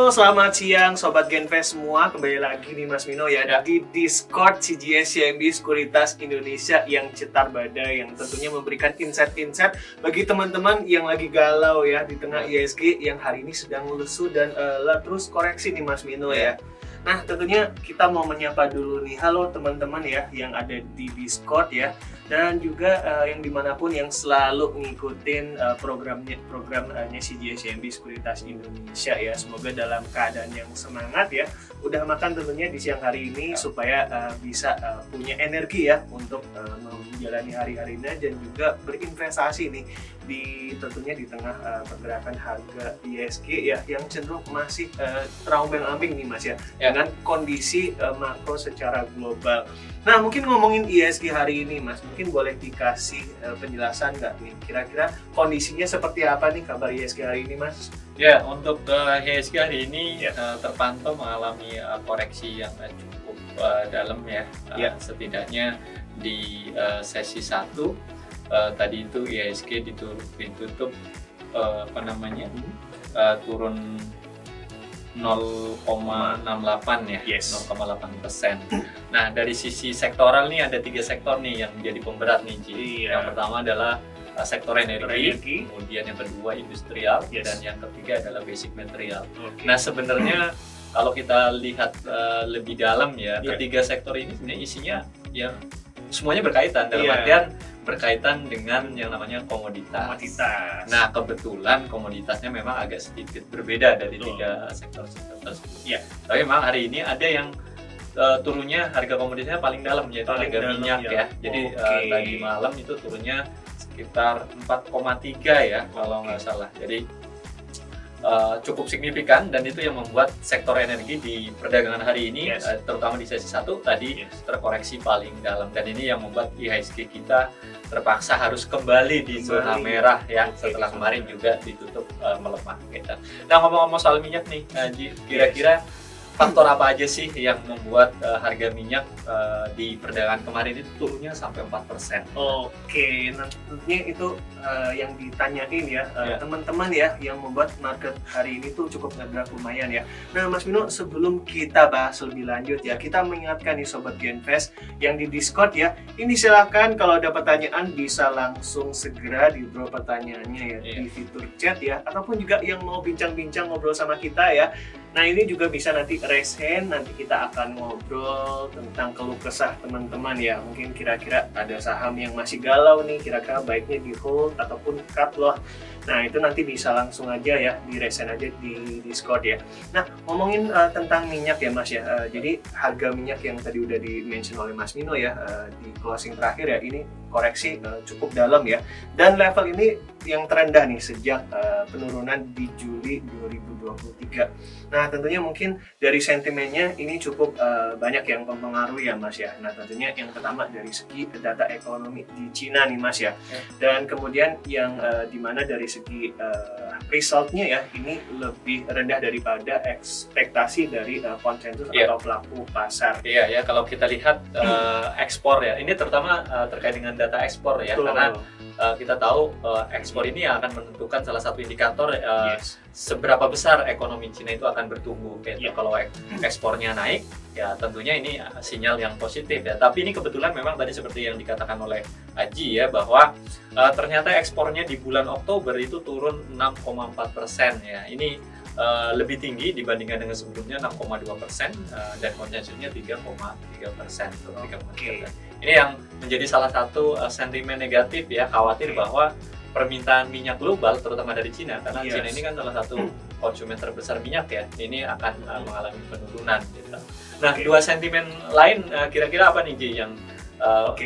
Halo, selamat siang Sobat Genfest semua. Kembali lagi nih Mas Mino ya di Discord CGS CIMB Sekuritas Indonesia yang cetar badai, yang tentunya memberikan insight-insight bagi teman-teman yang lagi galau ya di tengah IHSG yang hari ini sedang lesu dan terus koreksi nih Mas Mino ya. Nah, tentunya kita mau menyapa dulu nih, halo teman-teman ya yang ada di Discord ya, dan juga yang dimanapun yang selalu ngikutin programnya CGS CIMB Sekuritas Indonesia ya. Semoga dalam keadaan yang semangat ya, udah makan tentunya di siang hari ini supaya bisa punya energi ya untuk menjalani hari-harinya dan juga berinvestasi nih tentunya di tengah pergerakan harga IHSG ya yang cenderung masih terombang-ambing nih Mas ya, dengan kondisi makro secara global. Nah, mungkin ngomongin IHSG hari ini Mas, mungkin boleh dikasih penjelasan nggak nih kira-kira kondisinya seperti apa nih kabar IHSG hari ini Mas? Ya, untuk IHSG hari ini terpantau mengalami koreksi yang cukup dalam ya. Setidaknya di sesi 1 tadi itu IHSG ditutup turun 0,68 ya, 0,8%. Nah, dari sisi sektoral nih ada 3 sektor nih yang menjadi pemberat nih, Ji. Yang pertama adalah sektor energi, kemudian yang kedua industrial, dan yang ketiga adalah basic material. Nah, sebenarnya kalau kita lihat lebih dalam ya, ketiga sektor ini sebenarnya isinya ya semuanya berkaitan, dalam artian berkaitan dengan yang namanya komoditas. Nah, kebetulan komoditasnya memang agak sedikit berbeda dari 3 sektor-sektor tersebut. Tapi memang hari ini ada yang turunnya harga komoditasnya paling dalam, yaitu harga minyak ya. Jadi tadi malam itu turunnya sekitar 4,3 ya kalau nggak salah. Jadi cukup signifikan, dan itu yang membuat sektor energi di perdagangan hari ini terutama di sesi 1 tadi terkoreksi paling dalam, dan ini yang membuat IHSG kita terpaksa harus kembali di zona merah ya setelah kemarin juga ditutup melemah gitu. Nah, ngomong-ngomong soal minyak nih, kira-kira faktor apa aja sih yang membuat harga minyak di perdagangan kemarin itu turunnya sampai 4%? Oke, nah tentunya itu yang ditanyain ya teman-teman ya, yang membuat market hari ini tuh cukup ngegrak lumayan ya. Nah Mas Mino, sebelum kita bahas lebih lanjut ya, kita mengingatkan nih Sobat Genfest yang di Discord ya, ini silahkan kalau ada pertanyaan bisa langsung segera di drop pertanyaannya ya di fitur chat ya, ataupun juga yang mau bincang-bincang ngobrol sama kita ya. Nah, ini juga bisa nanti raise hand, nanti kita akan ngobrol tentang keluh kesah teman-teman ya. Mungkin kira-kira ada saham yang masih galau nih, kira-kira baiknya di hold ataupun cut loh. Nah, itu nanti bisa langsung aja ya, di raise hand aja di Discord ya. Nah, ngomongin tentang minyak ya Mas ya. Jadi harga minyak yang tadi udah di-mention oleh Mas Mino ya, di closing terakhir ya, ini koreksi cukup dalam ya. Dan level ini yang terendah nih sejak penurunan di Juli 2023. Nah, tentunya mungkin dari sentimennya ini cukup banyak yang mempengaruhi ya Mas ya. Nah, tentunya yang pertama dari segi data ekonomi di Cina nih Mas ya. Dan kemudian yang dimana dari segi resultnya ya, ini lebih rendah daripada ekspektasi dari konsensus atau pelaku pasar. Iya ya, kalau kita lihat ekspor ya, ini terutama terkait dengan data ekspor ya. Karena kita tahu ekspor ini akan menentukan salah satu indikator seberapa besar ekonomi Cina itu akan bertumbuh. Kalau ekspornya naik, ya tentunya ini sinyal yang positif ya. Tapi ini kebetulan memang tadi seperti yang dikatakan oleh Aji ya, bahwa ternyata ekspornya di bulan Oktober itu turun 6,4% ya. Ini lebih tinggi dibandingkan dengan sebelumnya 6,2% dan konsensusnya 3,3%. Ini yang menjadi salah satu sentimen negatif ya, khawatir bahwa permintaan minyak global terutama dari Cina, karena Cina ini kan salah satu konsumen terbesar minyak ya, ini akan mengalami penurunan gitu. Nah, dua sentimen lain kira-kira apa nih Ji yang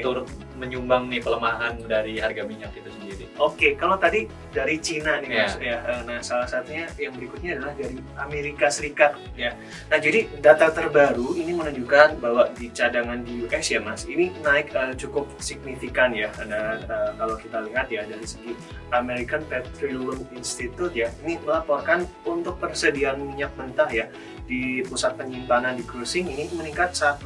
turut menyumbang nih pelemahan dari harga minyak itu sendiri? Oke, kalau tadi dari Cina nih Mas ya. Nah, salah satunya yang berikutnya adalah dari Amerika Serikat ya. Nah, jadi data terbaru ini menunjukkan bahwa di cadangan di US ya Mas, ini naik cukup signifikan ya. Dan kalau kita lihat ya dari segi American Petroleum Institute ya, ini melaporkan untuk persediaan minyak mentah ya di pusat penyimpanan di cruising ini meningkat 1,1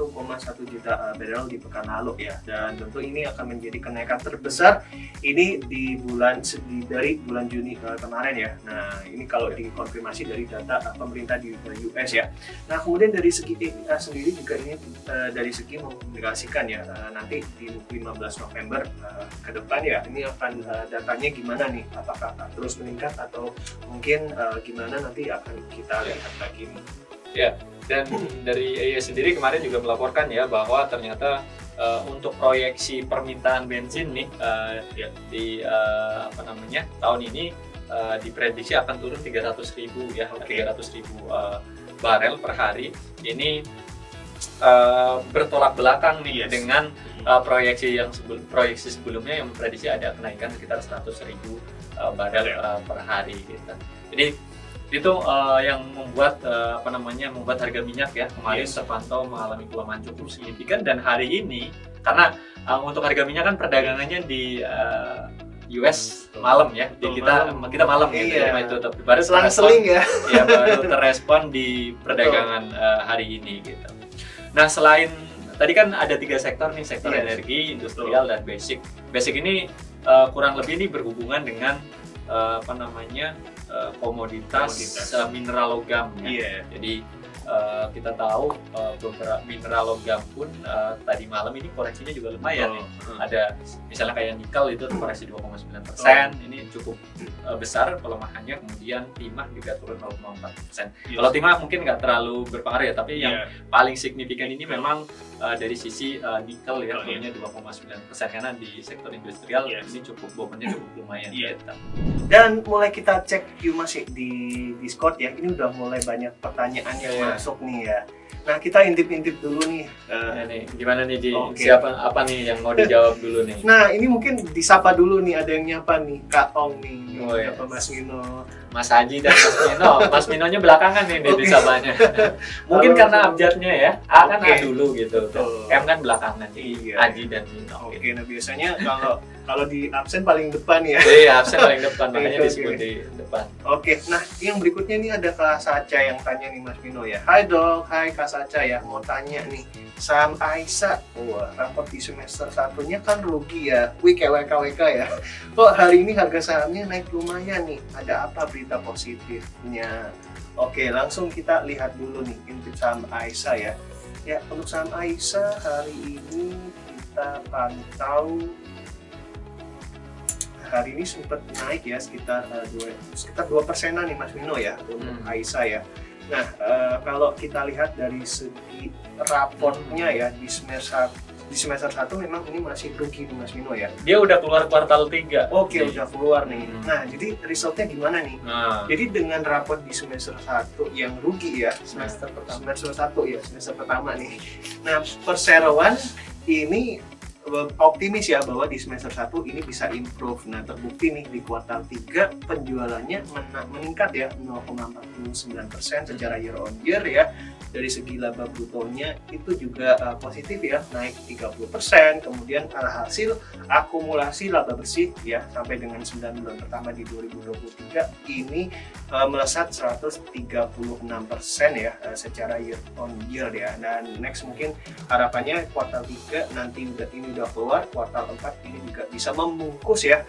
juta barrel di pekan lalu ya, dan tentu ini akan menjadi kenaikan terbesar ini dari bulan Juni kemarin ya. Nah ini kalau dikonfirmasi dari data pemerintah di US ya. Nah kemudian dari segi EIA sendiri juga ini dari segi mengkomunikasikan ya nanti di 15 November ke depan ya ini akan datanya gimana nih, apakah akan terus meningkat atau mungkin gimana nanti akan kita lihat lagi nih. Ya, dan dari EIA sendiri kemarin juga melaporkan ya bahwa ternyata untuk proyeksi permintaan bensin nih di tahun ini diprediksi akan turun 300.000 ya, 300.000 barel per hari. Ini bertolak belakang nih dengan proyeksi sebelumnya yang memprediksi ada kenaikan sekitar 100.000 barel per hari gitu. Jadi itu yang membuat membuat harga minyak ya kemarin terpantau mengalami pelemahan cukup signifikan, dan hari ini karena untuk harga minyak kan perdagangannya di US malam ya, di kita malam ya, itu baru selang-seling ya. Ya baru terrespon di perdagangan hari ini gitu. Nah selain tadi kan ada 3 sektor nih, sektor energi, industrial, dan basic. Basic ini kurang lebih ini berhubungan dengan komoditas mineral logam ya. Jadi kita tahu beberapa mineral logam pun tadi malam ini koreksinya juga lumayan nih. Ada misalnya kayak nikel itu koreksi 2,9%, ini cukup besar pelemahannya. Kemudian timah juga turun 0,4%. Kalau timah mungkin nggak terlalu berpengaruh ya, tapi yang paling signifikan ini memang dari sisi nikel ya, turunnya 2,9%, karena di sektor industrial ini momennya cukup lumayan. Dan mulai kita cek masih di Discord ya, ini udah mulai banyak pertanyaan yang masuk nih ya. Nah kita intip-intip dulu nih. Gimana nih Ji? Siapa apa nih yang mau dijawab dulu nih? Nah ini mungkin disapa dulu nih, ada yang nyapa nih, Kak Ong nih, Mas Mino, Mas Haji dan Mas Mino. Mas Minonya belakangan nih disapanya. Mungkin karena abjadnya ya, A kan A dulu gitu. M kan belakangan. Haji dan Mino. Nah biasanya kalau di absen paling depan ya. Iya, absen paling depan, makanya disebut di depan. Nah yang berikutnya nih ada Kak Saca yang tanya nih Mas Mino ya. Hai dok, hai Kak Saca ya, mau tanya nih, saham AISA, raport di semester 1-nya kan rugi ya, WKWK ya. Kok hari ini harga sahamnya naik lumayan nih, ada apa berita positifnya? Oke, langsung kita lihat dulu nih intip saham AISA ya. Ya, untuk saham AISA hari ini kita pantau hari ini sempat naik ya sekitar 2%-an nih Mas Mino ya untuk AISA ya. Nah kalau kita lihat dari segi raportnya ya di semester 1 memang ini masih rugi nih Mas Mino ya. Dia udah keluar kuartal 3. Udah keluar nih. Nah jadi resultnya gimana nih? Jadi dengan raport di semester 1 yang rugi ya, semester pertama nih. Nah perseroan ini optimis ya bahwa di semester 1 ini bisa improve. Nah terbukti nih di kuartal 3 penjualannya meningkat ya 0,49% secara year on year ya. Dari segi laba brutonya itu juga positif ya, naik 30%. Kemudian hasil akumulasi laba bersih ya sampai dengan 9 bulan pertama di 2023 ini melesat 136% ya secara year on year ya. Dan next mungkin harapannya kuartal 3 nanti ini udah keluar, kuartal 4 ini juga bisa membungkus ya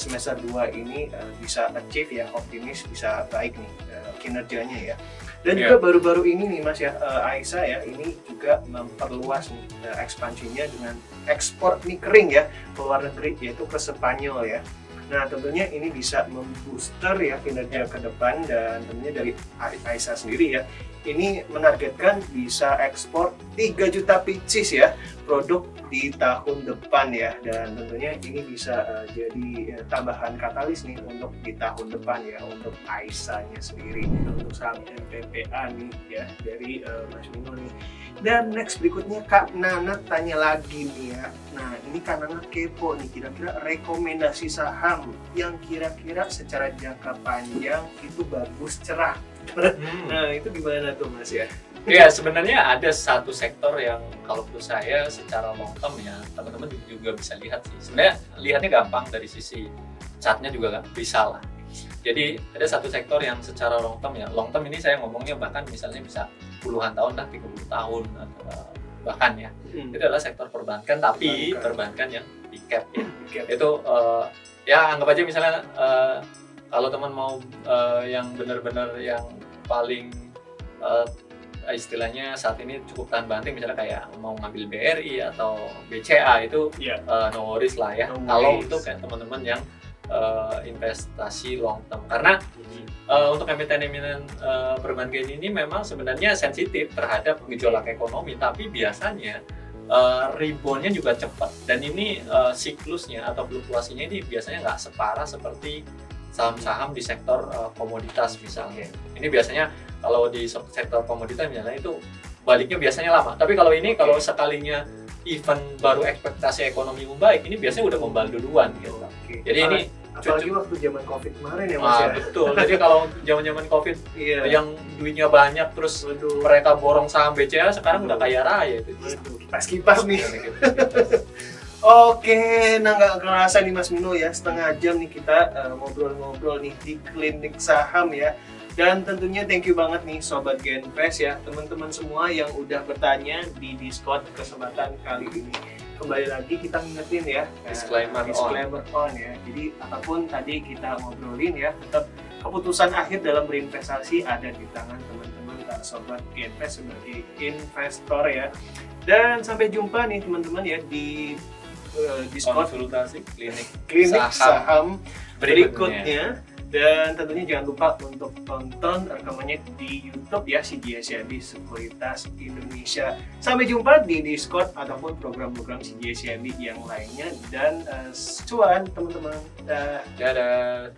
semester 2 ini bisa achieve ya, optimis bisa baik nih kinerjanya ya. Dan juga baru-baru ini nih Mas ya, AISA ya ini juga memperluas nih ekspansinya dengan ekspor mie kering ya ke luar negeri, yaitu ke Spanyol ya. Nah tentunya ini bisa membooster ya kinerja ke depan, dan tentunya dari AISA sendiri ya ini menargetkan bisa ekspor 3 juta pieces ya produk di tahun depan ya, dan tentunya ini bisa jadi tambahan katalis nih untuk di tahun depan ya untuk AISA-nya sendiri. Untuk saham MPPA nih ya dari Mas Mino nih. Dan next berikutnya Kak Nana tanya lagi nih ya. Nah ini Kak Nana kepo nih, kira-kira rekomendasi saham yang kira-kira secara jangka panjang itu bagus, cerah. Nah itu gimana tuh Mas ya? Ya sebenarnya ada satu sektor yang kalau menurut saya secara long term ya teman-teman juga bisa lihat sih. Sebenarnya lihatnya gampang, dari sisi chartnya juga bisa lah. Jadi ada satu sektor yang secara long term ya, long term ini saya ngomongnya bahkan misalnya bisa puluhan tahun lah, 30 tahun atau bahkan ya. Itu adalah sektor perbankan, tapi perbankan yang di cap ya. Itu Ya anggap aja misalnya kalau teman mau yang benar-benar yang paling istilahnya saat ini cukup tahan banting, misalnya kayak mau ngambil BRI atau BCA itu no worries lah ya. Kalau untuk kayak teman-teman yang investasi long term, karena untuk emiten-emiten perbankan ini memang sebenarnya sensitif terhadap gejolak ekonomi, tapi biasanya reboundnya juga cepat, dan ini siklusnya atau fluktuasinya ini biasanya nggak separah seperti saham-saham di sektor komoditas misalnya. Ini biasanya kalau di sektor komoditas misalnya itu baliknya biasanya lama, tapi kalau ini kalau sekalinya event baru ekspektasi ekonomi membaik, ini biasanya udah membal duluan gitu. Jadi ini apalagi waktu zaman COVID kemarin ya Mas ya. Betul. Jadi kalau zaman COVID yang duitnya banyak terus mereka borong saham BCA, sekarang udah kaya raya itu. Kipas-kipas nih. Oke, nah nggak kerasa nih Mas Mino ya, setengah jam nih kita ngobrol-ngobrol nih di Klinik Saham ya. Dan tentunya thank you banget nih Sobat Genvest ya, teman-teman semua yang udah bertanya di Discord kesempatan kali ini. Kembali lagi kita ngingetin ya, disclaimer on ya. Jadi apapun tadi kita ngobrolin ya, tetap keputusan akhir dalam berinvestasi ada di tangan teman-teman Sobat Genvest sebagai investor ya. Dan sampai jumpa nih teman-teman ya di Discord konsultasi klinik saham berikutnya. Dan tentunya jangan lupa untuk tonton rekamannya di YouTube ya, CGSCIMB Sekuritas Indonesia. Sampai jumpa di Discord ataupun program-program CGSCIMB yang lainnya, dan cuan teman-teman. Dadah.